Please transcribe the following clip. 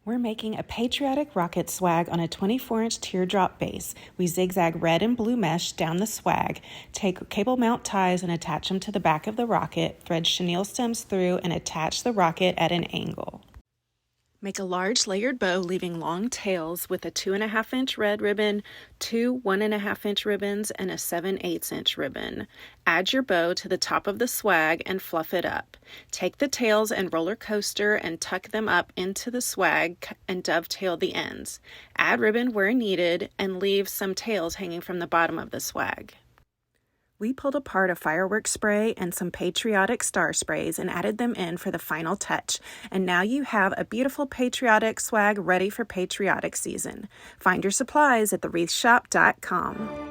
We're making a Patriotic Rocket Swag on a 24-inch teardrop base. We zigzag red and blue mesh down the swag, take cable mount ties and attach them to the back of the rocket, thread chenille stems through, and attach the rocket at an angle. Make a large layered bow, leaving long tails with a 2.5-inch red ribbon, two 1.5-inch ribbons, and a 7/8-inch ribbon. Add your bow to the top of the swag and fluff it up. Take the tails and roller coaster and tuck them up into the swag and dovetail the ends. Add ribbon where needed and leave some tails hanging from the bottom of the swag. We pulled apart a fireworks spray and some patriotic star sprays and added them in for the final touch. And now you have a beautiful patriotic swag ready for patriotic season. Find your supplies at thewreathshop.com.